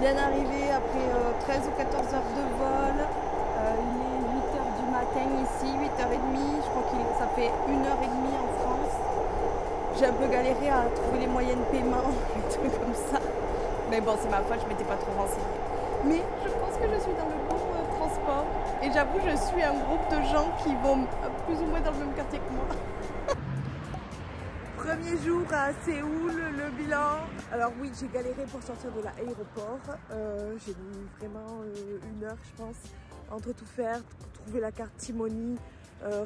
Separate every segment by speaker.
Speaker 1: bien arrivé après 13 ou 14 heures de vol. Il est 8 h du matin ici, 8 h 30. Je crois que ça fait 1 h 30 en France. J'ai un peu galéré à trouver les moyens de paiement, des trucs comme ça. Mais bon, c'est ma faute, je m'étais pas trop renseignée. Mais je pense que je suis dans le bon transport. Et j'avoue, je suis un groupe de gens qui vont plus ou moins dans le même quartier que moi. Premier jour à Séoul, le bilan. Alors oui, j'ai galéré pour sortir de l'aéroport. J'ai mis vraiment 1 heure, je pense, entre tout faire, trouver la carte T-Money,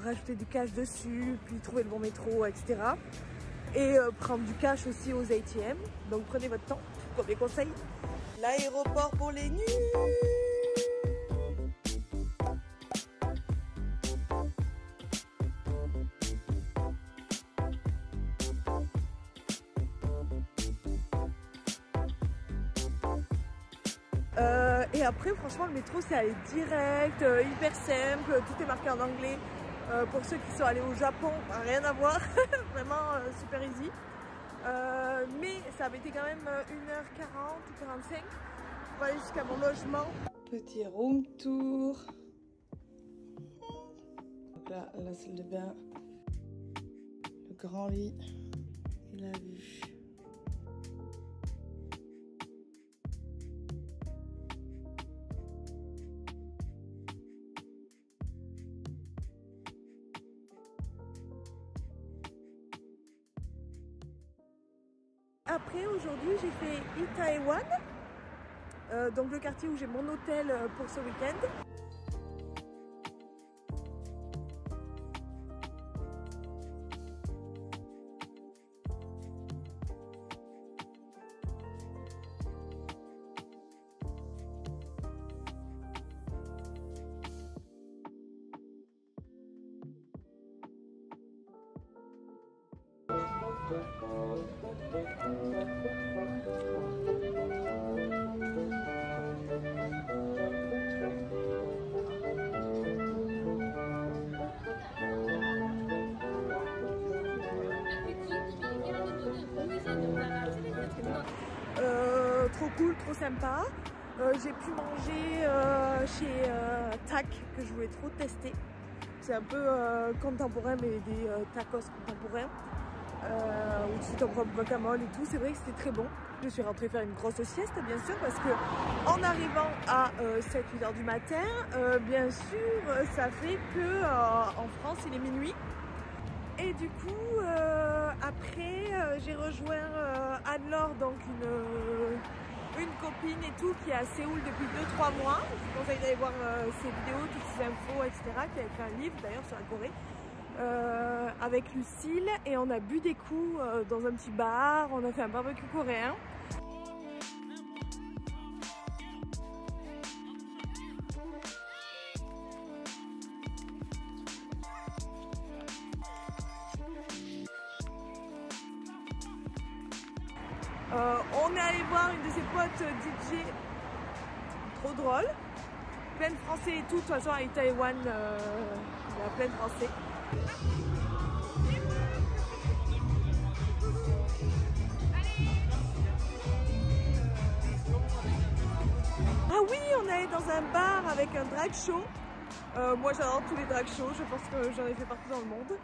Speaker 1: rajouter du cash dessus, puis trouver le bon métro, etc. Et prendre du cash aussi aux ATM. Donc prenez votre temps, premier conseil. L'aéroport pour les nuls. Et après, franchement, le métro, c'est allé direct, hyper simple, tout est marqué en anglais. Pour ceux qui sont allés au Japon, rien à voir, vraiment super easy. Mais ça avait été quand même 1 h 40 ou 45 pour aller jusqu'à mon logement. Petit room tour. Donc là, la salle de bain, le grand lit et la vue. Après, aujourd'hui, j'ai fait Itaewon, donc le quartier où j'ai mon hôtel pour ce week-end. Trop cool, trop sympa. J'ai pu manger chez TAC que je voulais trop tester. C'est un peu contemporain mais des tacos contemporains. Où tu fais ton propre guacamole et tout. C'est vrai que c'était très bon. Je suis rentrée faire une grosse sieste bien sûr parce que en arrivant à 7-8 h du matin, bien sûr ça fait que en France il est minuit. Et du coup après j'ai rejoint Anne-Laure, donc une copine et tout qui est à Séoul depuis 2-3 mois. Je vous conseille d'aller voir ses vidéos, toutes ses infos, etc. Qui a écrit un livre d'ailleurs sur la Corée. Avec Lucille, et on a bu des coups dans un petit bar, on a fait un barbecue coréen. On est allé voir une de ses potes DJ, trop drôle, plein de français et tout. De toute façon à Itaewon il y a plein de français. Ah oui, on est allé dans un bar avec un drag show. Moi j'adore tous les drag shows, je pense que j'en ai fait partout dans le monde.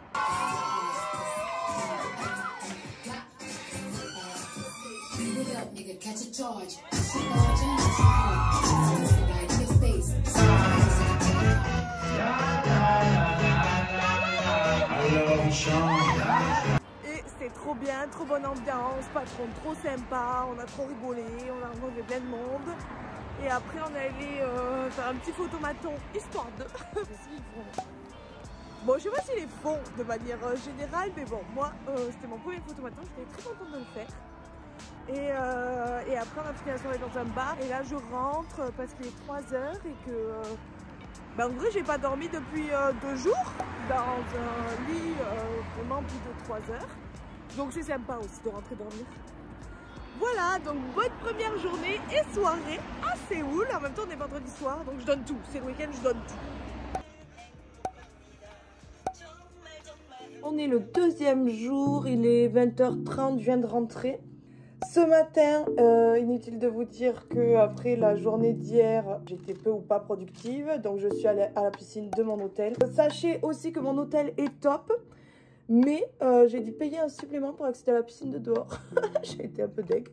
Speaker 1: Et c'était trop bien, trop bonne ambiance, patron trop sympa, on a trop rigolé, on a rencontré plein de monde. Et après on est allé faire un petit photomaton, histoire de... Bon, je sais pas s'ils les font de manière générale, mais bon, moi c'était mon premier photomaton, j'étais très contente de le faire. Et après on a fini la soirée dans un bar et là je rentre parce qu'il est 3 h et que en vrai j'ai pas dormi depuis 2 jours dans un lit vraiment plus de 3 h, donc c'est sympa aussi de rentrer dormir. Voilà, donc bonne première journée et soirée à Séoul. En même temps on est vendredi soir, donc je donne tout, c'est le week-end, je donne tout. On est le 2e jour, il est 20 h 30, je viens de rentrer. Ce matin, inutile de vous dire que après la journée d'hier, j'étais peu ou pas productive, donc je suis allée à la piscine de mon hôtel. Sachez aussi que mon hôtel est top, mais j'ai dû payer un supplément pour accéder à la piscine de dehors. J'ai été un peu deg.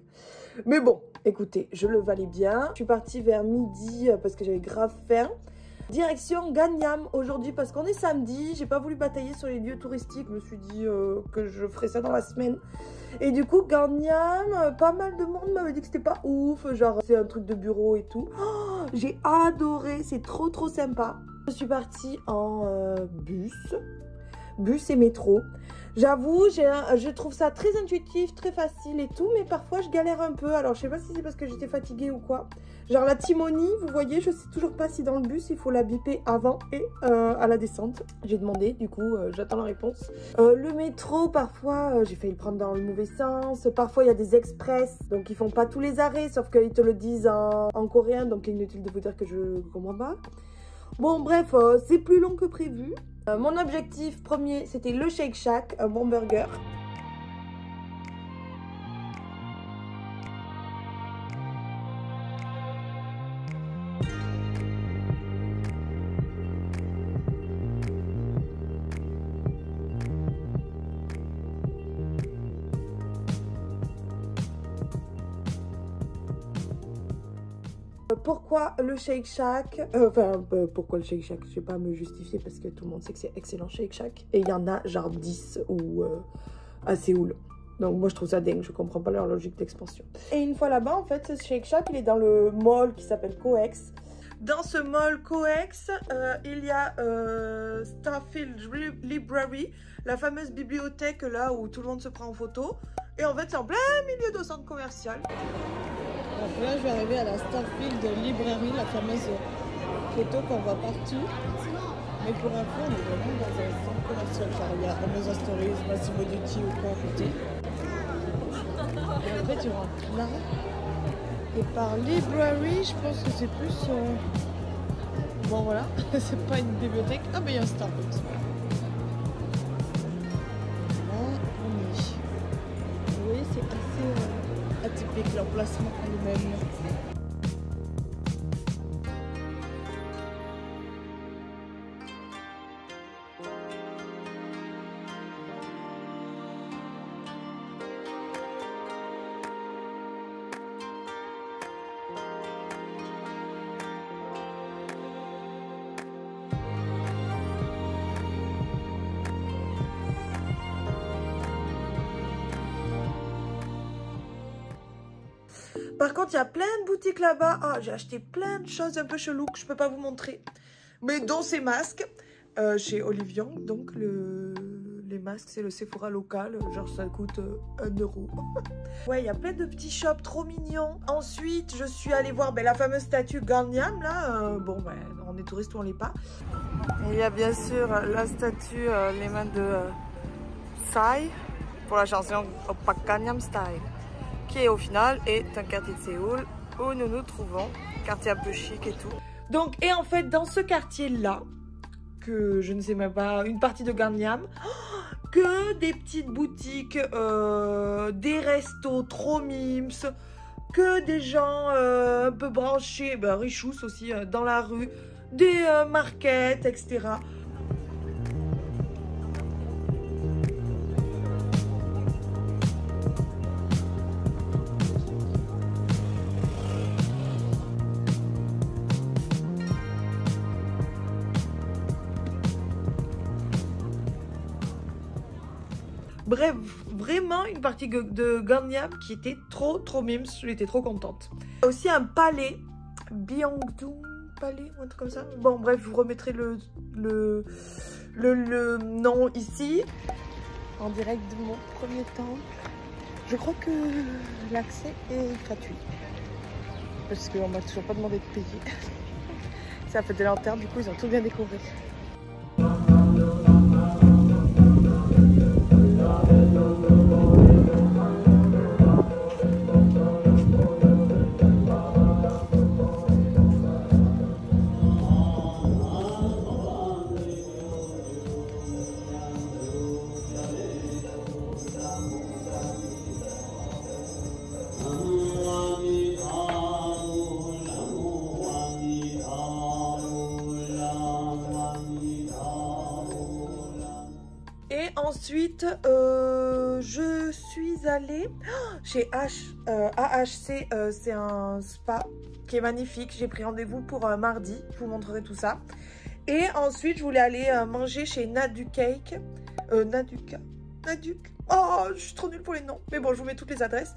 Speaker 1: Mais bon, écoutez, je le valais bien. Je suis partie vers midi parce que j'avais grave faim. Direction Gagnyam aujourd'hui parce qu'on est samedi. J'ai pas voulu batailler sur les lieux touristiques. Je me suis dit que je ferais ça dans la semaine. Et du coup, Gagnyam, pas mal de monde m'avait dit que c'était pas ouf. Genre, c'est un truc de bureau et tout. Oh, j'ai adoré. C'est trop sympa. Je suis partie en bus et métro. J'avoue, je trouve ça très intuitif, très facile et tout, mais parfois je galère un peu. Alors je sais pas si c'est parce que j'étais fatiguée ou quoi. Genre la Timonie, vous voyez, je sais toujours pas si dans le bus il faut la biper avant et à la descente. J'ai demandé, du coup j'attends la réponse. Le métro, parfois j'ai failli le prendre dans le mauvais sens. Parfois il y a des express, donc ils font pas tous les arrêts, sauf qu'ils te le disent en coréen, donc inutile de vous dire que je comprends pas. Bon bref, c'est plus long que prévu. Mon objectif premier, c'était le Shake Shack, un bon burger. Pourquoi le Shake Shack? Pourquoi le Shake Shack? Je vais pas me justifier parce que tout le monde sait que c'est excellent Shake Shack. Et il y en a genre 10 ou à Séoul. Donc moi je trouve ça dingue, je comprends pas leur logique d'expansion. Et une fois là-bas, en fait, ce Shake Shack, il est dans le mall qui s'appelle Coex. Dans ce mall Coex, il y a Starfield Library, la fameuse bibliothèque là où tout le monde se prend en photo. Et en fait, c'est en plein milieu de centre commercial.
Speaker 2: Donc là, je vais arriver à la Starfield Library, la fameuse photo qu'on voit partout. Mais pour info, on est vraiment dans un centre commercial. Genre, il y a Amazon Stories, Massimo Dutti ou quoi à côté. Et après, tu rentres là. Et par Library, je pense que c'est plus... Bon, voilà, c'est pas une bibliothèque. Ah, mais il y a un Starbucks. Là, on y est. Vous voyez, c'est assez... atypique l'emplacement en lui-même.
Speaker 1: Par contre, il y a plein de boutiques là-bas. Ah, j'ai acheté plein de choses un peu cheloues que je peux pas vous montrer. Mais dont ces masques chez Olivion. Donc, les masques, c'est le Sephora local. Genre, ça coûte 1 €. Ouais, il y a plein de petits shops trop mignons. Ensuite, je suis allée voir la fameuse statue Gagnyam, là. On est touriste ou on l'est pas. Il y a bien sûr la statue, les mains de Psy, pour la chanson Oppa Gangnam Style, qui au final est un quartier de Séoul où nous nous trouvons, quartier un peu chic et tout. Donc, et en fait, dans ce quartier-là, que je ne sais même pas, une partie de Gangnam, que des petites boutiques, des restos trop mimes, que des gens un peu branchés, richous aussi, dans la rue, des markets, etc. Bref, vraiment une partie de Gangnam qui était trop mimes, j'étais trop contente. Aussi un palais, Byongdong Palais ou un truc comme ça. Bon bref, je vous remettrai le nom ici. En direct de mon premier temple. Je crois que l'accès est gratuit. Parce qu'on m'a toujours pas demandé de payer. Ça a fait des lanternes, du coup ils ont tout bien décoré. Ensuite, je suis allée chez AHC, c'est un spa qui est magnifique. J'ai pris rendez-vous pour mardi, je vous montrerai tout ça. Et ensuite, je voulais aller manger chez Nadu Cake. Naduk. Oh, je suis trop nulle pour les noms. Mais bon, je vous mets toutes les adresses.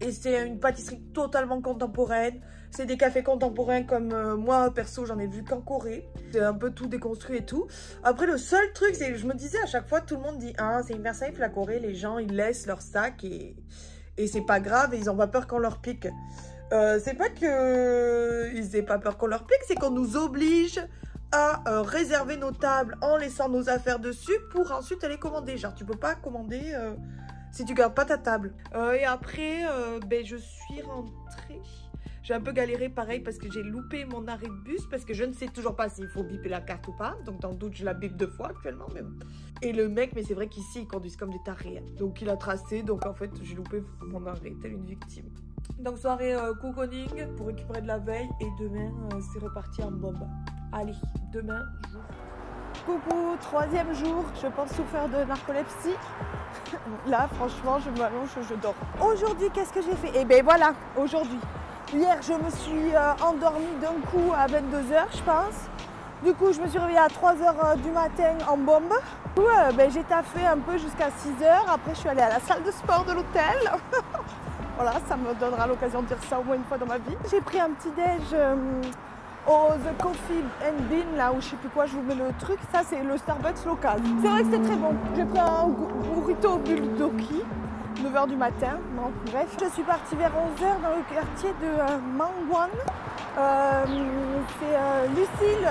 Speaker 1: Et c'est une pâtisserie totalement contemporaine. C'est des cafés contemporains comme moi, perso, j'en ai vu qu'en Corée. C'est un peu tout déconstruit et tout. Après, le seul truc, c'est que je me disais à chaque fois, tout le monde dit, ah, c'est hyper safe la Corée. Les gens, ils laissent leur sac et c'est pas grave et ils ont pas peur qu'on leur pique. C'est pas que ils aient pas peur qu'on leur pique, c'est qu'on nous oblige à réserver nos tables en laissant nos affaires dessus pour ensuite aller commander. Genre, tu peux pas commander si tu gardes pas ta table. Et après, ben, je suis rentrée. J'ai un peu galéré pareil parce que j'ai loupé mon arrêt de bus parce que je ne sais toujours pas s'il faut biper la carte ou pas. Donc dans le doute, je la bip 2 fois actuellement. Mais... Et le mec, mais c'est vrai qu'ici, ils conduisent comme des tarés. Donc il a tracé, donc en fait, j'ai loupé mon arrêt, telle une victime. Donc soirée cocooning pour récupérer de la veille. Et demain, c'est reparti en bombe. Allez, demain, jour. Coucou, 3e jour, je pense souffrir de narcolepsie. Là, franchement, je m'allonge, je dors. Aujourd'hui, qu'est-ce que j'ai fait? Eh ben voilà, aujourd'hui. Hier, je me suis endormie d'un coup à 22h, je pense. Du coup, je me suis réveillée à 3h du matin en bombe. Du coup, ben, j'ai taffé un peu jusqu'à 6h. Après, je suis allée à la salle de sport de l'hôtel. Voilà, ça me donnera l'occasion de dire ça au moins une fois dans ma vie. J'ai pris un petit déj au The Coffee and Bean, là où je sais plus quoi, je vous mets le truc. Ça, c'est le Starbucks local. C'est vrai que c'était très bon. J'ai pris un burrito buldoki. 9h du matin, bon, bref. Je suis partie vers 11h dans le quartier de Mangwon. C'est Lucille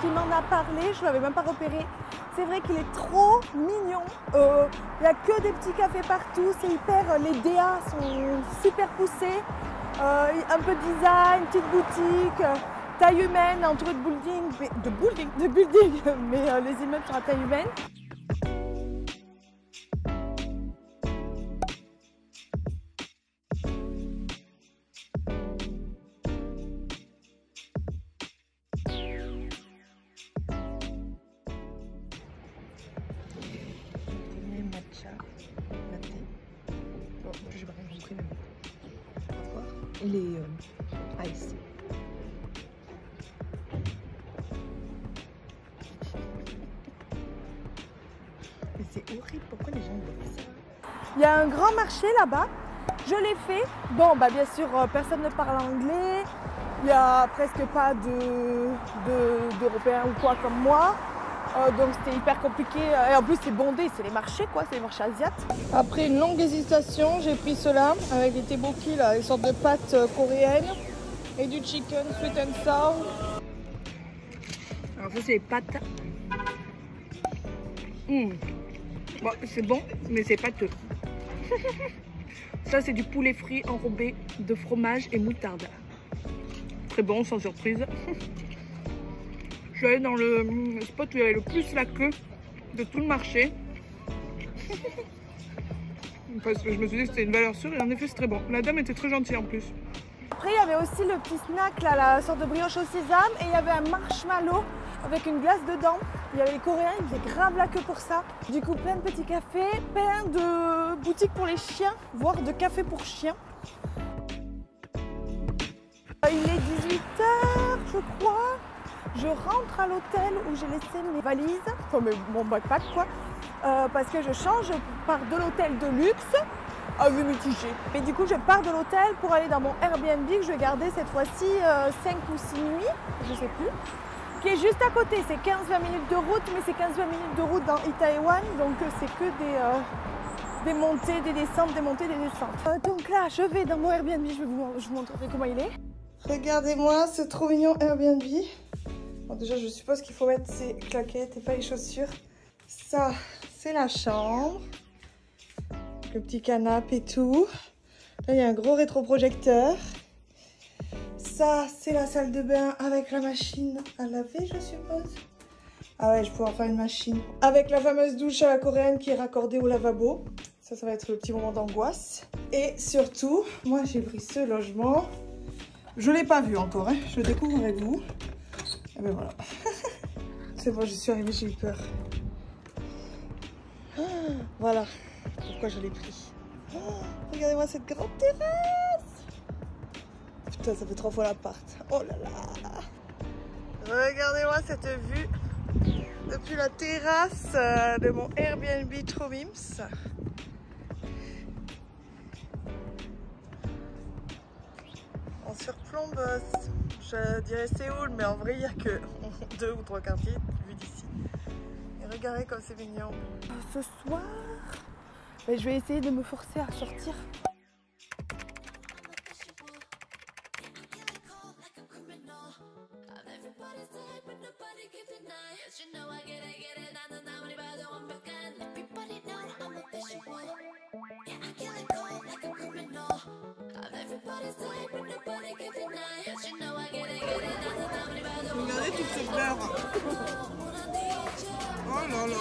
Speaker 1: qui m'en a parlé, je ne l'avais même pas repéré. C'est vrai qu'il est trop mignon. Il n'y a que des petits cafés partout, c'est hyper. Les DA sont super poussés. Un peu de design, petite boutique, taille humaine, entourée de building, mais les immeubles sont à taille humaine. Il est ice. Mais c'est horrible, pourquoi les gens boivent ça? Il y a un grand marché là-bas, je l'ai fait. Bon, bah bien sûr, personne ne parle anglais. Il n'y a presque pas d'Européens ou quoi comme moi. Donc c'était hyper compliqué. Et en plus, c'est bondé, c'est les marchés quoi, c'est les marchés asiatiques. Après une longue hésitation, j'ai pris cela avec des tteokbokki, là, des sortes de pâtes coréennes et du chicken sweet and sour. Alors ça, c'est les pâtes. Bon, c'est bon, mais c'est pâteux. Ça, c'est du poulet frit enrobé de fromage et moutarde. Très bon, sans surprise. Je suis allée dans le spot où il y avait le plus la queue de tout le marché. Parce que je me suis dit que c'était une valeur sûre et en effet c'est très bon. La dame était très gentille en plus. Après il y avait aussi le petit snack là, la sorte de brioche au sésame et il y avait un marshmallow avec une glace dedans. Il y avait les Coréens, ils faisaient grave la queue pour ça. Du coup plein de petits cafés, plein de boutiques pour les chiens, voire de cafés pour chiens. Il est 18h je crois. Je rentre à l'hôtel où j'ai laissé mes valises, enfin mon backpack quoi, parce que je change, je pars de l'hôtel de luxe à vue mitigée. Et du coup je pars de l'hôtel pour aller dans mon Airbnb que je vais garder cette fois-ci 5 ou 6 nuits, je sais plus, qui est juste à côté, c'est 15-20 minutes de route, mais c'est 15-20 minutes de route dans Itaewon, donc c'est que des montées, des descentes, des montées, des descentes. Donc là je vais dans mon Airbnb, je vous montrerai comment il est. Regardez-moi ce trop mignon Airbnb. Bon, déjà, je suppose qu'il faut mettre ses claquettes et pas les chaussures. Ça, c'est la chambre. Le petit canapé et tout. Là, il y a un gros rétroprojecteur. Ça, c'est la salle de bain avec la machine à laver, je suppose. Ah ouais, je pourrais en faire une machine. Avec la fameuse douche à la coréenne qui est raccordée au lavabo. Ça va être le petit moment d'angoisse. Et surtout, moi, j'ai pris ce logement. Je ne l'ai pas vu encore, hein. Je le découvre avec vous. Et ben voilà. C'est bon, je suis arrivée, j'ai eu peur.
Speaker 2: Voilà pourquoi je l'ai pris. Oh, regardez-moi cette grande terrasse. Putain, ça fait 3 fois l'appart. Oh là là. Regardez-moi cette vue depuis la terrasse de mon Airbnb Tromims. On surplombe, je dirais Séoul, mais en vrai il n'y a que 2 ou 3 quartiers vu d'ici. Et regardez comme c'est mignon.
Speaker 1: Ce soir, je vais essayer de me forcer à sortir.
Speaker 2: Regardez toutes ces fleurs. Oh là là.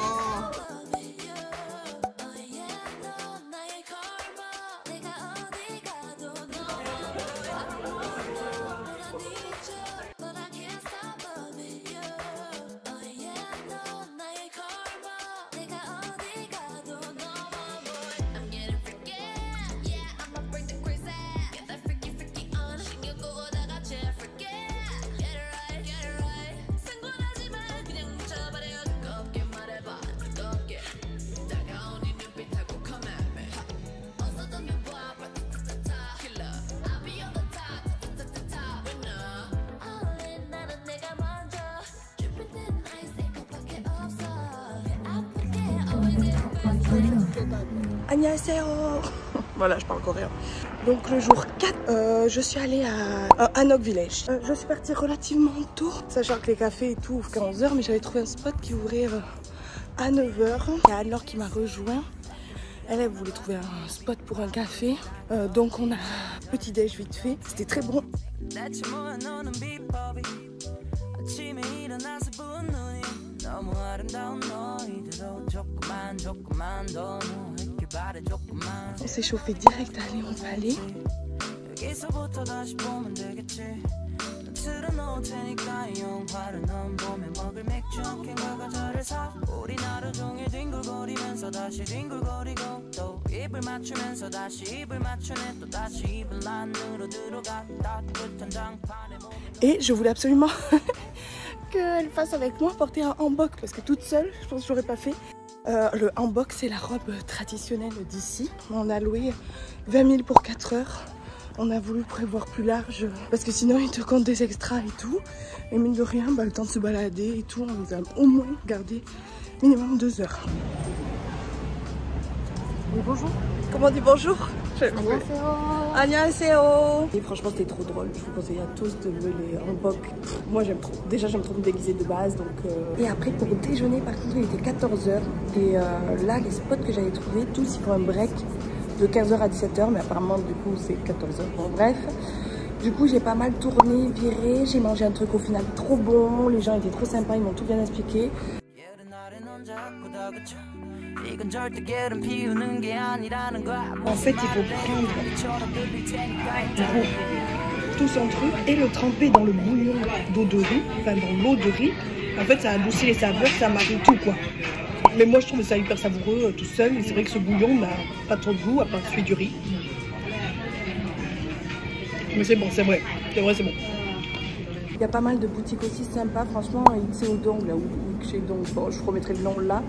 Speaker 1: Annyeonghaseyo. Voilà, je parle coréen. Donc le jour 4, je suis allée à Hanok Village. Je suis partie relativement tôt, sachant que les cafés et tout ouvrent qu'à 11h, mais j'avais trouvé un spot qui ouvrait à 9h. Il y a Anne-Laure qui m'a rejoint. Elle voulait trouver un spot pour un café. Donc on a petit déj vite fait. C'était très bon. On s'est chauffé direct à Léon Palais. Et je voulais absolument qu'elle fasse avec moi porter un hanbok parce que toute seule, je pense que j'aurais pas fait. Le hanbok, c'est la robe traditionnelle d'ici. On a loué 20 000 pour 4 heures. On a voulu prévoir plus large parce que sinon ils te comptent des extras et tout. Et mine de rien, le temps de se balader et tout, on nous a au moins gardé minimum 2 heures.
Speaker 2: Oui, bonjour.
Speaker 1: Comment on dit bonjour?
Speaker 2: Annyeonghaseyo.
Speaker 1: Annyeonghaseyo. Et franchement, c'était trop drôle. Je vous conseille à tous de louer les hanbok. Moi, j'aime trop. Déjà, j'aime trop me déguiser de base. Donc, Et après, pour déjeuner, par contre, il était 14h. Et là, les spots que j'avais trouvés, tous, ils font un break de 15h à 17h. Mais apparemment, du coup, c'est 14h. Bon, bref. Du coup, j'ai pas mal tourné, viré. J'ai mangé un truc au final trop bon. Les gens étaient trop sympas. Ils m'ont tout bien expliqué. En fait, il faut prendre tout son truc et le tremper dans le bouillon d'eau de riz, enfin dans l'eau de riz. En fait, ça adoucit les saveurs, ça marie tout quoi. Mais moi, je trouve ça hyper savoureux tout seul. Et c'est vrai que ce bouillon n'a pas trop de goût à part celui du riz. Mais c'est bon, c'est vrai, c'est bon. Il y a pas mal de boutiques aussi sympas, franchement, Ikseodong là, ou Ikseodong, bon, je remettrai le nom là.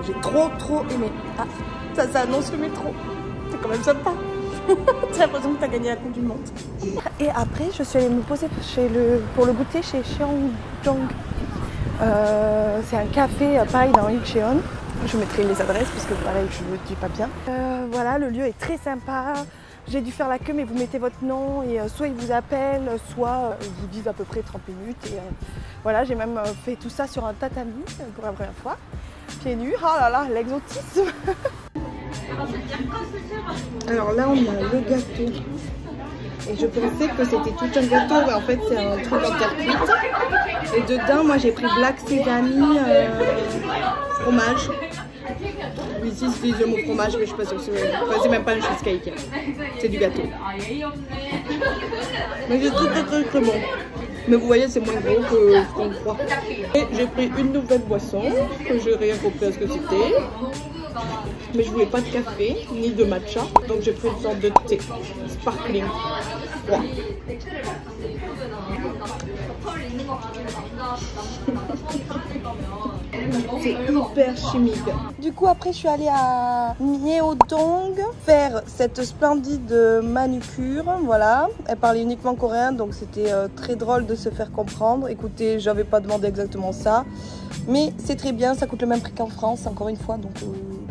Speaker 1: J'ai trop aimé. Ah, ça annonce le métro. C'est quand même sympa. T'as l'impression que t'as gagné la Coupe du Monde. Et après, je suis allée me poser pour le goûter chez Cheongjong. C'est un café pareil dans Incheon. Je mettrai les adresses parce que pareil, je ne le dis pas bien. Voilà, le lieu est très sympa. J'ai dû faire la queue, mais vous mettez votre nom et soit ils vous appellent, soit ils vous disent à peu près 30 minutes. Et voilà, j'ai même fait tout ça sur un tatami pour la première fois. Pieds nus, oh là là, l'exotisme. Alors là, on a le gâteau. Et je pensais que c'était tout un gâteau, mais en fait, c'est un truc en terre cuite. Et dedans, moi, j'ai pris black sesame, fromage.
Speaker 2: Ici, ils utilisent le mot fromage, mais je suis pas sûre. C'est même pas un cheesecake. C'est du gâteau. Mais c'est très bon. Mais vous voyez, c'est moins gros que ce qu'on croit. Et j'ai pris une nouvelle boisson, que j'ai rien compris à ce que c'était. Mais je voulais pas de café, ni de matcha. Donc j'ai pris une sorte de thé, sparkling, froid. C'est hyper chimique.
Speaker 1: Du coup, après, je suis allée à Myeodong faire cette splendide manucure. Voilà, elle parlait uniquement coréen, donc c'était très drôle de se faire comprendre. Écoutez, j'avais pas demandé exactement ça, mais c'est très bien. Ça coûte le même prix qu'en France, encore une fois. Donc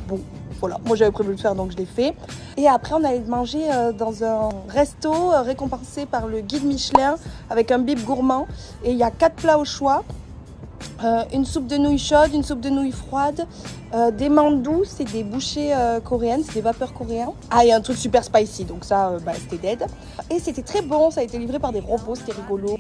Speaker 1: bon, voilà. Moi, j'avais prévu de le faire, donc je l'ai fait. Et après, on allait manger dans un resto récompensé par le guide Michelin avec un bib gourmand. Et il y a 4 plats au choix. Une soupe de nouilles chaude, une soupe de nouilles froide, des mandous, c'est des bouchées coréennes, c'est des vapeurs coréens. Ah, et un truc super spicy, donc ça, c'était dead. Et c'était très bon, ça a été livré par des robots, c'était rigolo.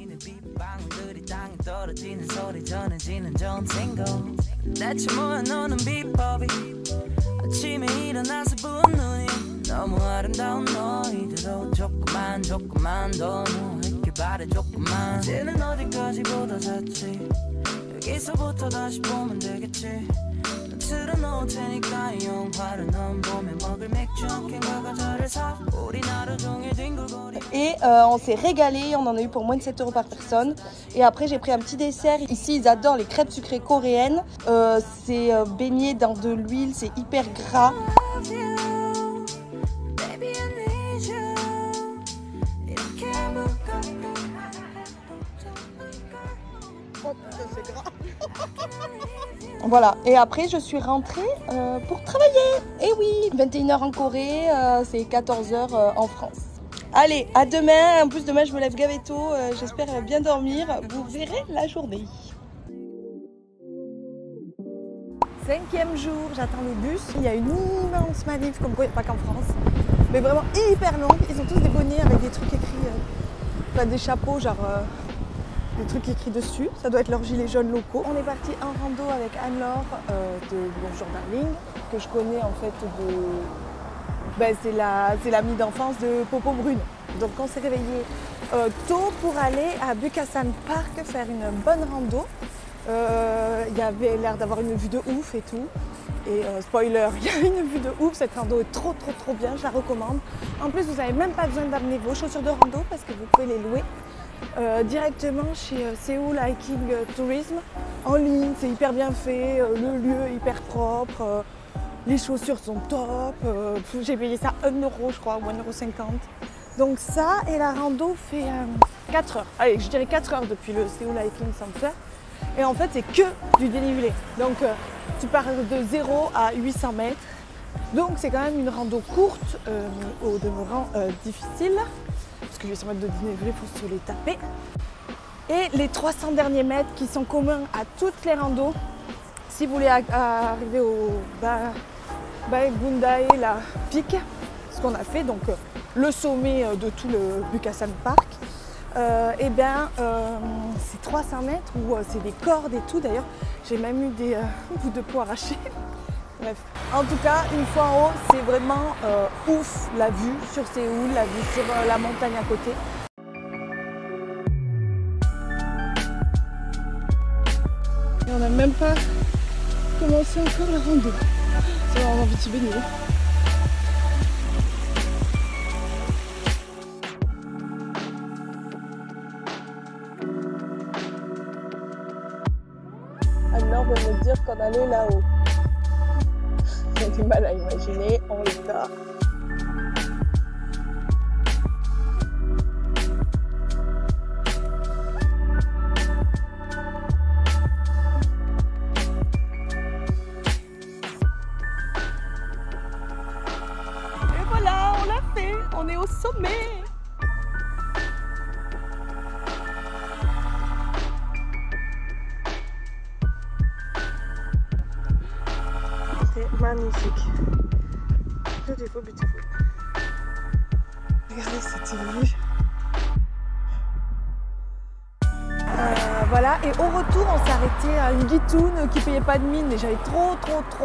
Speaker 1: Et on s'est régalé, on en a eu pour moins de 7 € par personne. Et après j'ai pris un petit dessert. Ici ils adorent les crêpes sucrées coréennes. C'est baigné dans de l'huile, c'est hyper gras. Voilà, et après je suis rentrée pour travailler. Et oui, 21 h en Corée, c'est 14 h en France. Allez, à demain. En plus demain je me lève gavé tôt, j'espère bien dormir. Vous verrez la journée. 5e jour, j'attends le bus. Il y a une immense manif, comme quoi il n'y a pas qu'en France, mais vraiment hyper longue. Ils ont tous des bonnets avec des trucs écrits, des chapeaux genre des trucs écrits dessus. Ça doit être leurs gilets jaunes locaux. On est parti en rando avec Anne-Laure de Bonjour Darling, que je connais en fait de... c'est l'amie d'enfance de Popo Brune. Donc on s'est réveillé tôt pour aller à Bukhasan Park faire une bonne rando. Il y avait l'air d'avoir une vue de ouf et tout. Et spoiler, il y a une vue de ouf, cette rando est trop bien, je la recommande. En plus, vous n'avez même pas besoin d'amener vos chaussures de rando parce que vous pouvez les louer directement chez Seoul Hiking Tourism en ligne. C'est hyper bien fait, le lieu est hyper propre, les chaussures sont top. J'ai payé ça 1 € je crois, ou 1,50 €. Donc ça, et la rando fait 4 heures. Allez, je dirais 4 heures depuis le Seoul Hiking Center. Et en fait, c'est que du dénivelé. Donc, tu pars de 0 à 800 mètres. Donc, c'est quand même une rando courte, au demeurant difficile. Parce que 800 mètres de dénivelé, il faut se les taper. Et les 300 derniers mètres qui sont communs à toutes les randos. Si vous voulez arriver au Baekgundai, la pic, ce qu'on a fait, donc le sommet de tout le Bukhasan Park. C'est 300 mètres où c'est des cordes et tout. D'ailleurs, j'ai même eu des bouts de peau arrachés. Bref. En tout cas, une fois en haut, c'est vraiment ouf la vue sur Séoul, la vue sur la montagne à côté. Et on n'a même pas commencé encore la rando. Ça va, on a envie de se baigner. Anne-Laure veut me dire qu'on allait là-haut. J'ai du mal à imaginer, on est là. Et voilà, on l'a fait, on est au sommet. Magnifique. Beautiful, beautiful. Regardez cette vue. Voilà, et au retour, on s'est arrêté à une guitoune qui payait pas de mine, mais j'avais trop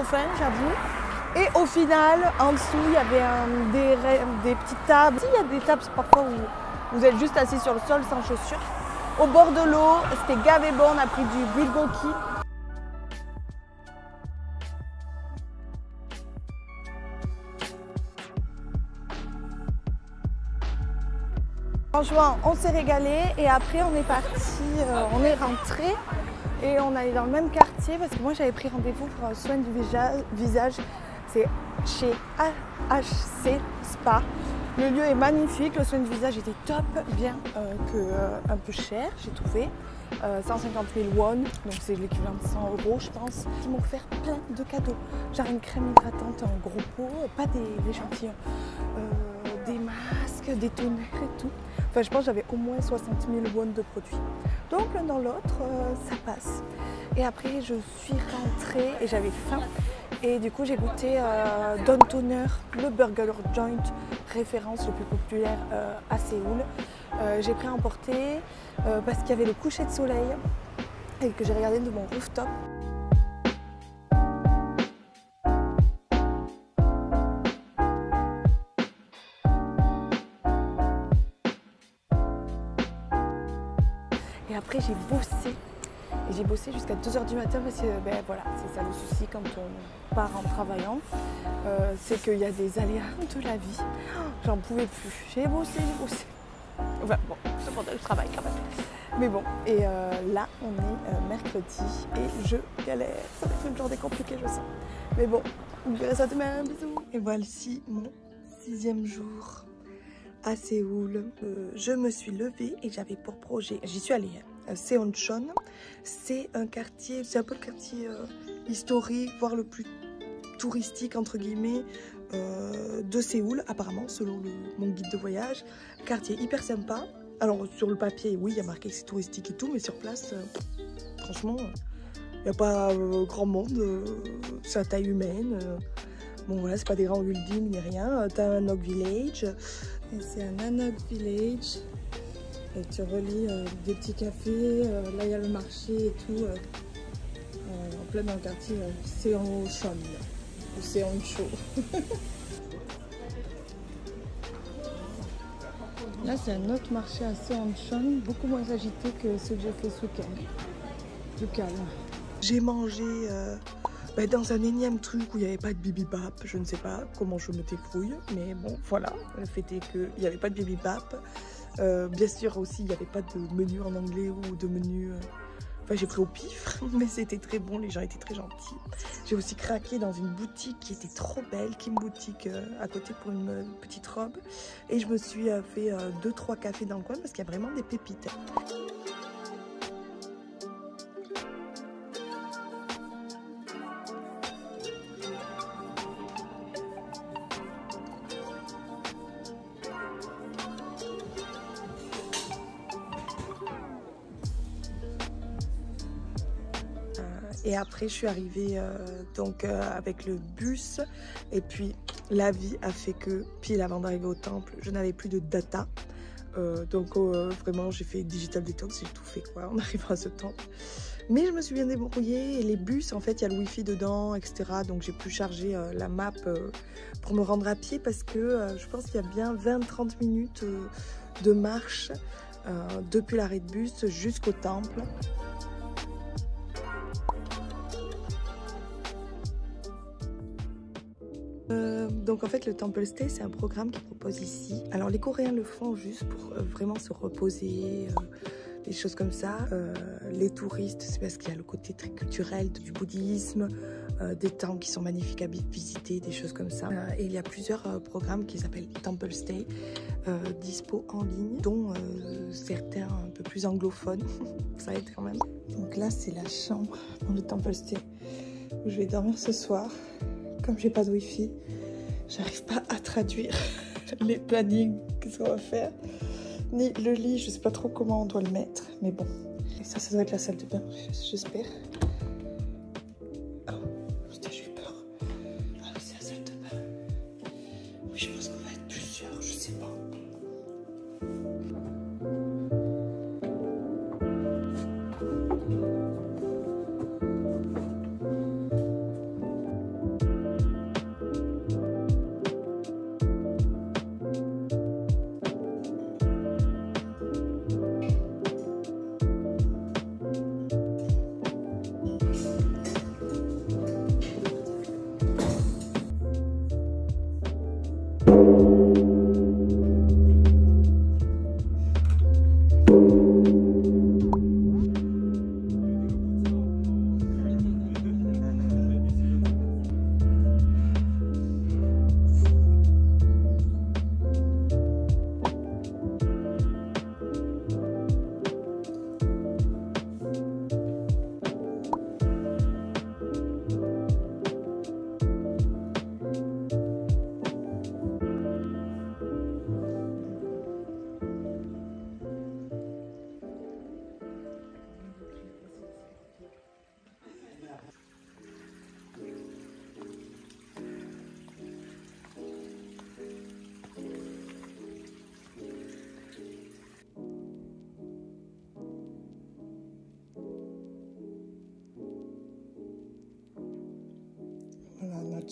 Speaker 1: faim, j'avoue. Et au final, en dessous, il y avait des petites tables. Il y a des tables parfois où vous êtes juste assis sur le sol sans chaussures. Au bord de l'eau, c'était gavé bon, on a pris du bulgogi. Franchement, on s'est régalé et après on est parti, on est rentré et on allait dans le même quartier parce que moi j'avais pris rendez-vous pour un soin du visage. C'est chez AHC Spa. Le lieu est magnifique, le soin du visage était top, bien un peu cher, j'ai trouvé. 150 000 won, donc c'est l'équivalent de 100 € je pense. Ils m'ont offert plein de cadeaux, genre une crème hydratante en gros pot, pas des échantillons, des masques, des toners et tout. Enfin je pense que j'avais au moins 60 000 won de produits. Donc l'un dans l'autre, ça passe. Et après je suis rentrée et j'avais faim. Et du coup j'ai goûté Don Toner, le burger joint, référence le plus populaire à Séoul. J'ai pris à emporter parce qu'il y avait le coucher de soleil et que j'ai regardé de mon rooftop. Et après j'ai bossé. Et j'ai bossé jusqu'à 2 h du matin parce que ben, voilà, c'est ça le souci quand on part en travaillant. C'est qu'il y a des aléas de la vie. J'en pouvais plus. J'ai bossé. Enfin bon, cependant je travaille quand même. Mais bon, et là on est mercredi et je galère. Ça va être une journée compliquée je sens. Mais bon, on verra ça demain, bisous. Et voici mon 6e jour à Séoul. Je me suis levée et j'avais pour projet, j'y suis allée, Seoncheon. C'est un quartier, c'est un peu le quartier historique, voire le plus touristique entre guillemets de Séoul, apparemment selon mon guide de voyage. Quartier hyper sympa. Alors sur le papier, oui, il y a marqué que c'est touristique et tout, mais sur place, franchement, il n'y a pas grand monde. C'est à taille humaine. Bon voilà, c'est pas des grands buildings ni rien. T'as un Hanok Village. Et c'est un Hanok Village. Et tu relis des petits cafés. Là, il y a le marché et tout. En plein dans le quartier Seoncheon. Ou Seoncho. Là, c'est un autre marché à Seoncheon, beaucoup moins agité que celui que j'ai fait ce week-end. Plus calme. J'ai mangé dans un énième truc où il n'y avait pas de bibimbap. Je ne sais pas comment je me débrouille, mais bon, voilà. Le fait est qu'il n'y avait pas de bibimbap. Bien sûr aussi, il n'y avait pas de menu en anglais ou de menu... Enfin, j'ai pris au pif, mais c'était très bon, les gens étaient très gentils. J'ai aussi craqué dans une boutique qui était trop belle, Kim Boutique, à côté pour une petite robe. Et je me suis fait 2-3 cafés dans le coin parce qu'il y a vraiment des pépites. Et après, je suis arrivée avec le bus. Et puis, la vie a fait que, pile avant d'arriver au temple, je n'avais plus de data. Vraiment, j'ai fait digital detox, j'ai tout fait quoi en arrivant à ce temple. Mais je me suis bien débrouillée. Et les bus, en fait, il y a le wifi dedans, etc. Donc, j'ai pu charger la map pour me rendre à pied parce que je pense qu'il y a bien 20-30 minutes de marche depuis l'arrêt de bus jusqu'au temple. Donc en fait le Temple Stay c'est un programme qu'ils proposent ici. Alors les Coréens le font juste pour vraiment se reposer, des choses comme ça. Les touristes c'est parce qu'il y a le côté très culturel du bouddhisme, des temples qui sont magnifiques à visiter, des choses comme ça. Et il y a plusieurs programmes qui s'appellent Temple Stay, dispo en ligne, dont certains un peu plus anglophones, ça aide quand même. Donc là c'est la chambre dans le Temple Stay où je vais dormir ce soir. Comme j'ai pas de wifi, j'arrive pas à traduire les plannings qu'on va faire, ni le lit, je sais pas trop comment on doit le mettre, mais bon. Et ça doit être la salle de bain, j'espère. Oh, putain, j'ai eu peur. Ah oui, c'est la salle de bain. Oui, je pense qu'on va être plusieurs, je sais pas.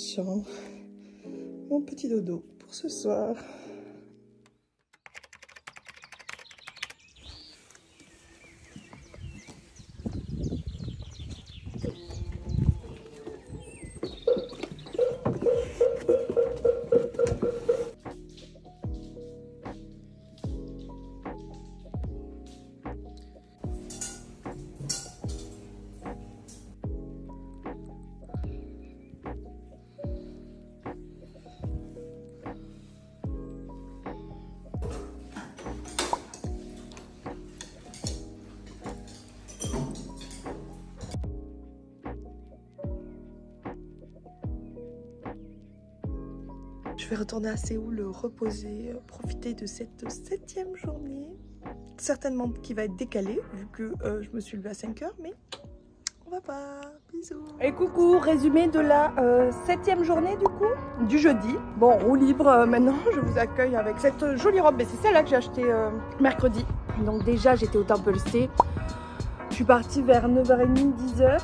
Speaker 2: chambre. Mon petit dodo pour ce soir. Je vais retourner à Séoul, reposer, profiter de cette 7e journée. Certainement qui va être décalée, vu que je me suis levée à 5 h, mais on va voir. Bisous. Et coucou, résumé de la 7e journée du coup, du jeudi. Bon, roue libre maintenant, je vous accueille avec cette jolie robe. Et c'est celle-là que j'ai achetée mercredi. Donc déjà, j'étais au Temple C. Je suis partie vers 9h30, 10h.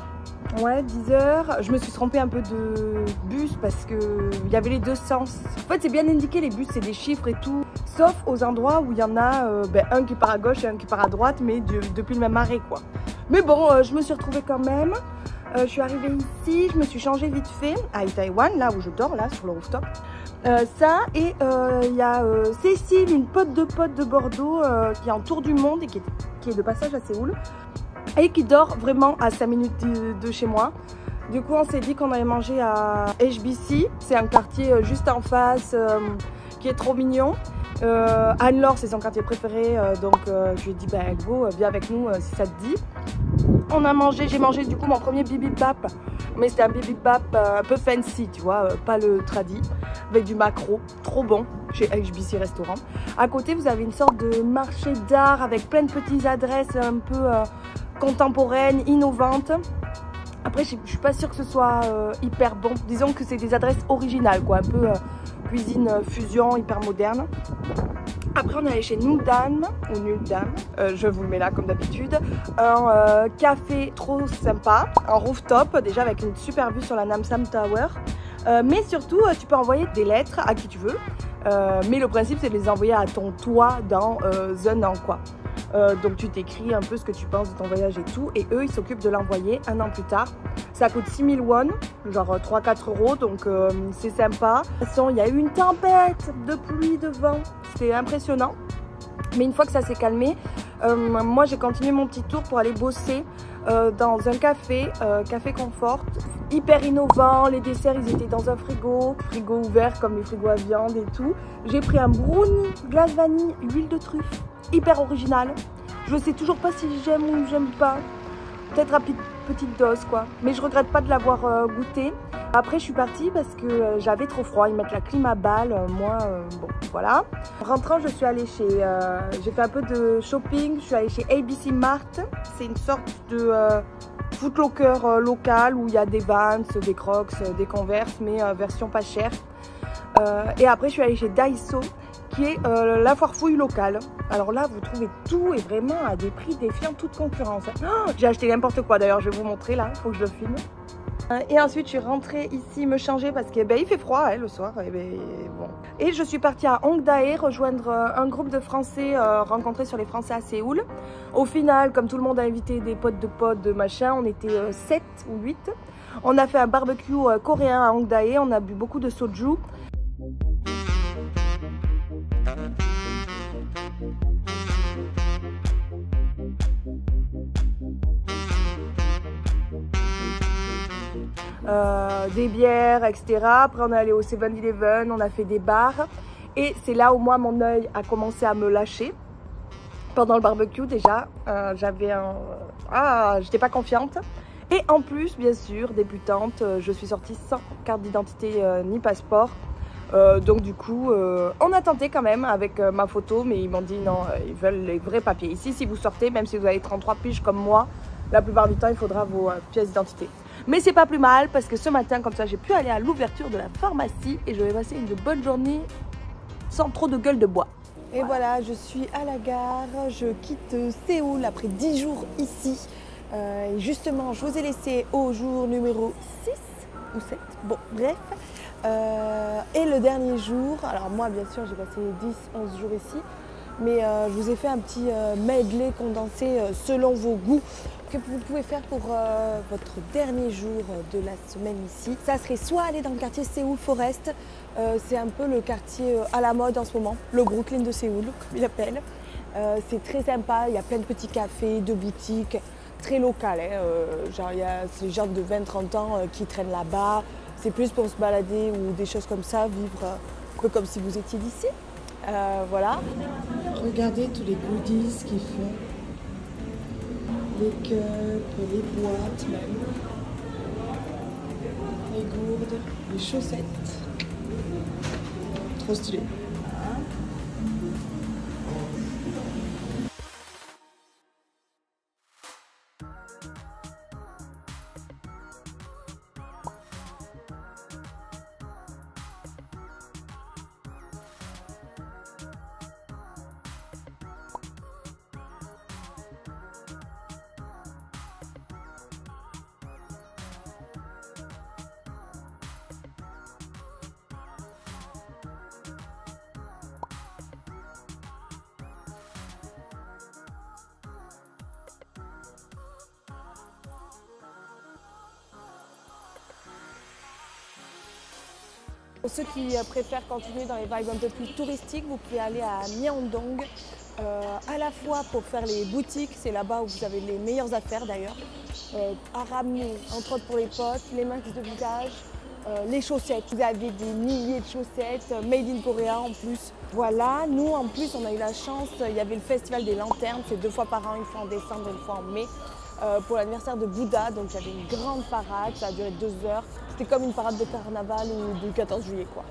Speaker 2: Ouais, 10 h. Je me suis trompée un peu de bus parce que il y avait les deux sens. En fait, c'est bien indiqué, les bus, c'est des chiffres et tout. Sauf aux endroits où il y en a un qui part à gauche et un qui part à droite, mais depuis le même arrêt, quoi. Mais bon, je me suis retrouvée quand même. Je suis arrivée ici, je me suis changée vite fait à Itaewon, là où je dors, là, sur le rooftop. Ça, et il y a Cécile, une pote de Bordeaux, qui est en tour du monde et qui est de passage à Séoul. Et qui dort vraiment à 5 minutes de chez moi. Du coup, on s'est dit qu'on allait manger à HBC. C'est un quartier juste en face qui est trop mignon. Anne-Laure, c'est son quartier préféré. Donc, je lui ai dit, ben go, viens avec nous si ça te dit. On a mangé, j'ai mangé du coup mon premier bibimbap. Mais c'était un bibimbap un peu fancy, tu vois, pas le tradi. Avec du maquereau, trop bon, chez HBC Restaurant. À côté, vous avez une sorte de marché d'art avec plein de petites adresses un peu... contemporaine, innovante. Après, je suis pas sûre que ce soit hyper bon. Disons que c'est des adresses originales, quoi, un peu cuisine fusion, hyper moderne. Après, on est allé chez Nudam, ou Nudam, je vous le mets là comme d'habitude. Un café trop sympa, un rooftop, déjà avec une super vue sur la Namsan Tower. Mais surtout, tu peux envoyer des lettres à qui tu veux. Mais le principe, c'est de les envoyer à ton toit dans un an, quoi. Donc tu t'écris un peu ce que tu penses de ton voyage et tout, et eux ils s'occupent de l'envoyer un an plus tard. Ça coûte 6000 won, genre 3-4 €, donc c'est sympa. De toute façon, il y a eu une tempête de pluie, de vent, c'était impressionnant. Mais une fois que ça s'est calmé, moi j'ai continué mon petit tour pour aller bosser dans un café, Café Confort, hyper innovant. Les desserts ils étaient dans un frigo ouvert comme les frigos à viande et tout. J'ai pris un brownie, glace vanille, huile de truffe, hyper original. Je sais toujours pas si j'aime ou j'aime pas. Peut-être à petite dose quoi. Mais je regrette pas de l'avoir goûté. Après je suis partie parce que j'avais trop froid. Ils mettent la clim à balle. Moi, bon voilà. En rentrant je suis allée chez... j'ai fait un peu de shopping. Je suis allée chez ABC Mart. C'est une sorte de Footlocker local où il y a des Vans, des Crocs, des Converse, mais version pas chère. Et après je suis allée chez Daiso, qui est la foire fouille locale. Alors là, vous trouvez tout et vraiment à des prix défiant toute concurrence. Oh, j'ai acheté n'importe quoi d'ailleurs, je vais vous montrer là, il faut que je le filme. Et ensuite, je suis rentrée ici me changer parce que il fait froid le soir. Bon. Et je suis partie à Hongdae rejoindre un groupe de Français rencontrés sur les Français à Séoul. Au final, comme tout le monde a invité des potes de machin, on était 7 ou 8. On a fait un barbecue coréen à Hongdae, on a bu beaucoup de soju. Des bières, etc. Après on est allé au 7-Eleven, on a fait des bars. Et c'est là où moi mon œil a commencé à me lâcher. Pendant le barbecue déjà, j'avais un... j'étais pas confiante. Et en plus, bien sûr, débutante, je suis sortie sans carte d'identité ni passeport. Donc du coup, on a tenté quand même avec ma photo, mais ils m'ont dit non, ils veulent les vrais papiers. Ici, si vous sortez, même si vous avez 33 piges comme moi, la plupart du temps, il faudra vos pièces d'identité. Mais c'est pas plus mal parce que ce matin, comme ça, j'ai pu aller à l'ouverture de la pharmacie et je vais passer une bonne journée sans trop de gueule de bois. Et voilà, je suis à la gare, je quitte Séoul après 10 jours ici. Et justement, je vous ai laissé au jour numéro 6.
Speaker 1: ou 7. Bon, bref. Et le dernier jour, alors moi bien sûr j'ai passé 10-11 jours ici, mais je vous ai fait un petit medley condensé selon vos goûts que vous pouvez faire pour votre dernier jour de la semaine ici. Ça serait soit aller dans le quartier Séoul Forest, c'est un peu le quartier à la mode en ce moment, le Brooklyn de Séoul comme il appelle. C'est très sympa, il y a plein de petits cafés, de boutiques, très local. Genre il y a ces gens de 20-30 ans qui traînent là-bas. C'est plus pour se balader ou des choses comme ça, vivre un peu comme si vous étiez d'ici. Voilà.
Speaker 2: Regardez tous les goodies qu'il fait. Les cups, les boîtes même. Les gourdes, les chaussettes. Trop stylé.
Speaker 1: Pour ceux qui préfèrent continuer dans les vibes un peu plus touristiques, vous pouvez aller à Myeongdong, à la fois pour faire les boutiques, c'est là-bas où vous avez les meilleures affaires d'ailleurs, à ramener, entre autres pour les potes, les masques de visage, les chaussettes. Vous avez des milliers de chaussettes, made in Korea en plus. Voilà, nous en plus on a eu la chance, il y avait le festival des lanternes, c'est 2 fois par an, une fois en décembre, une fois en mai. Pour l'anniversaire de Bouddha, donc il y avait une grande parade, ça a duré 2 heures. C'était comme une parade de carnaval ou du 14 juillet quoi.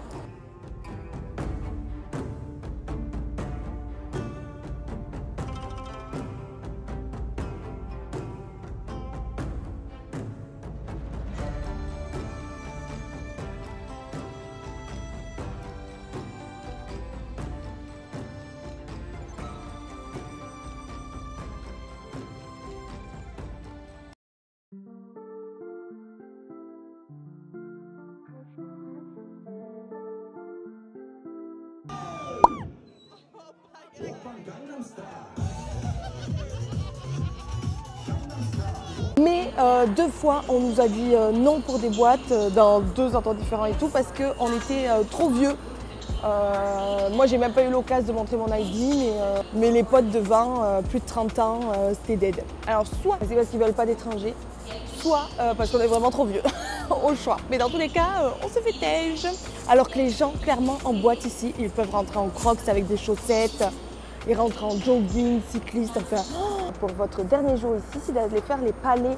Speaker 1: Mais 2 fois, on nous a dit non pour des boîtes dans 2 endroits différents et tout parce qu'on était trop vieux. Moi, j'ai même pas eu l'occasion de montrer mon ID, mais les potes devant, plus de 30 ans, c'était dead. Alors, soit c'est parce qu'ils veulent pas d'étrangers, soit parce qu'on est vraiment trop vieux, au choix. Mais dans tous les cas, on se fait tège. Alors que les gens, clairement, en boîte ici, ils peuvent rentrer en crocs avec des chaussettes, ils rentrent en jogging, cycliste, enfin... Pour votre dernier jour ici, c'est d'aller faire les palais.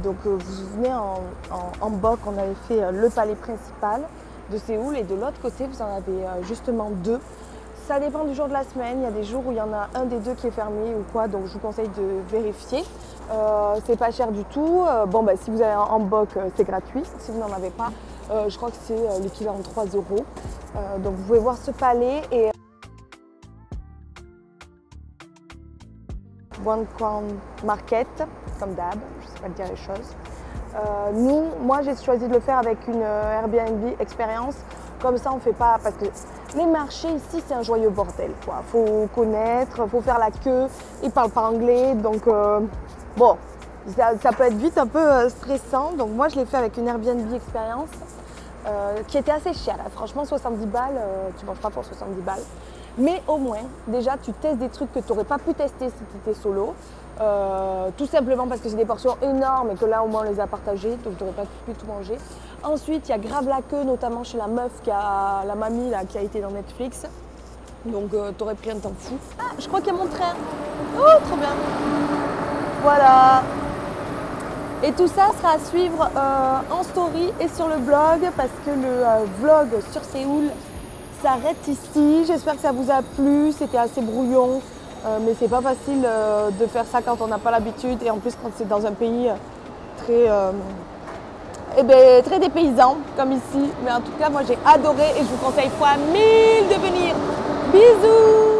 Speaker 1: Donc vous vous souvenez, en bok, on avait fait le palais principal de Séoul et de l'autre côté, vous en avez justement 2. Ça dépend du jour de la semaine. Il y a des jours où il y en a un des 2 qui est fermé ou quoi, donc je vous conseille de vérifier. C'est pas cher du tout. Bon, bah, si vous avez en bok, c'est gratuit. Si vous n'en avez pas, je crois que c'est l'équivalent de 3 €. Donc vous pouvez voir ce palais et One Crown Market, comme d'hab, je ne sais pas dire les choses. Moi j'ai choisi de le faire avec une Airbnb expérience, comme ça on ne fait pas, parce que les marchés ici c'est un joyeux bordel quoi. Faut connaître, faut faire la queue, ils ne parlent pas anglais, donc bon, ça peut être vite un peu stressant, donc moi je l'ai fait avec une Airbnb expérience qui était assez chère, là. Franchement 70 balles, tu ne manges pas pour 70 balles. Mais au moins, déjà, tu testes des trucs que tu n'aurais pas pu tester si tu étais solo. Tout simplement parce que c'est des portions énormes et que là, au moins, on les a partagées. Donc, tu n'aurais pas pu tout manger. Ensuite, il y a grave la queue, notamment chez la meuf, la mamie là, qui a été dans Netflix. Donc, tu aurais pris un temps fou. Ah, je crois qu'il y a mon train. Oh, trop bien. Voilà. Et tout ça sera à suivre en story et sur le blog parce que le vlog sur Séoul s'arrête ici. J'espère que ça vous a plu, c'était assez brouillon, mais c'est pas facile de faire ça quand on n'a pas l'habitude et en plus quand c'est dans un pays très, très dépaysant comme ici. Mais en tout cas, moi j'ai adoré et je vous conseille fois 1000 de venir. Bisous!